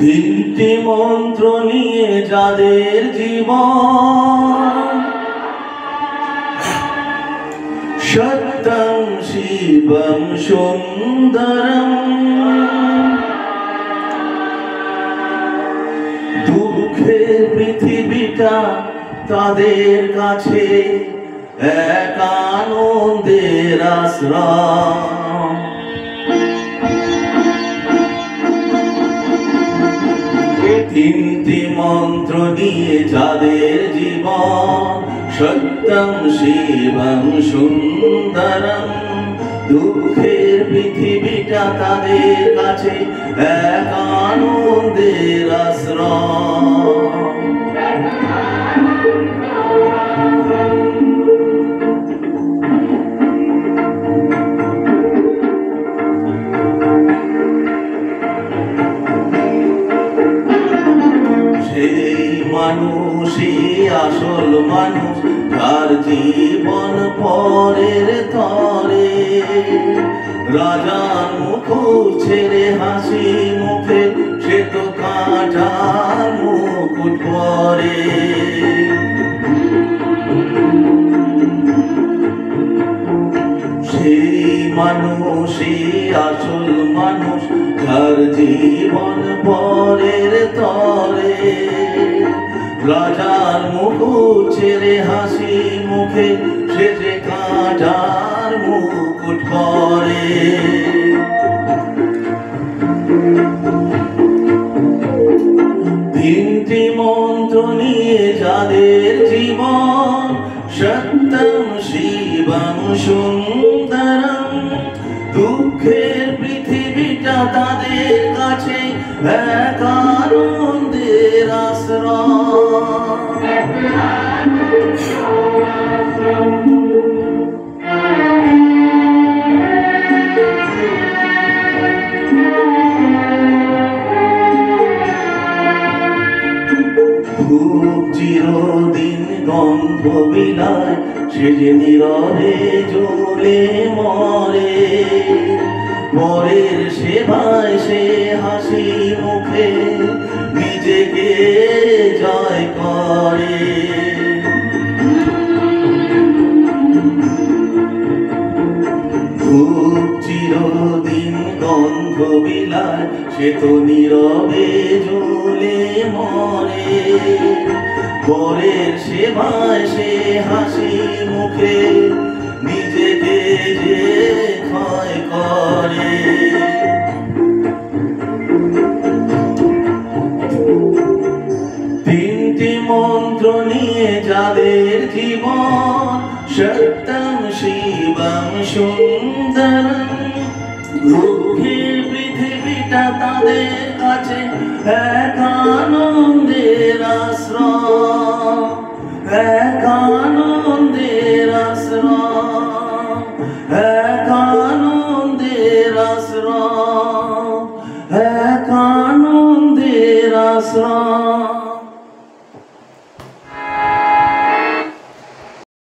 তিনটি মন্ত্র নিয়ে যাদের জীবন, সত্যং শিবং সুন্দরম, দুঃখের পৃথিবীটা তাদের কাছে এক আনন্দের আশ্রম। তিনটি মন্ত্র নিয়ে যাদের জীবন, সত্যং শিবং সুন্দরম, দুঃখের পৃথিবীটা তাদের কাছে এক আনন্দের আশ্রম। মানুষই আসল মানুষ, যার জীবন পরের তরে, রাজার মুকুট ছেড়ে হাসি মুখে সে তো কাঁটার মুকুট পরে। সেই মানুষই আসল মানুষ, যার জীবন পরের তরে, রাজার মুকুট ছেড়ে হাসি মুখে সে যে কাঁটার মুকুট পরে। তিনটি মন্ত্র নিয়ে যাদের জীবন, সত্যং শিবং সুন্দরম, দুঃখের পৃথিবীটা তাদের কাছে এক আনন্দের আশ্রম। ধূপ চিরদিন গন্ধ বিলায়, সে যে নীরবে জ্বলে মরে, পরের সেবায় সে হাসি মুখে নিজেকে জয় করে। ধূপ চিরদিন গন্ধ বিলায়, সে তো নীরবে জ্বলে মরে, পরের সেবায় সে হাসি মুখে নিজেকে যে ক্ষয় করে। তিনটি মন্ত্র নিয়ে যাদের জীবন, সত্যং শিবং সুন্দরম, দুঃখের পৃথিবীটা তাদের কাছে এক আনন্দের আশ্রম, এক আনন্দের আশ্রম, এক আনন্দের আশ্রম, এক আনন্দের আশ্রম।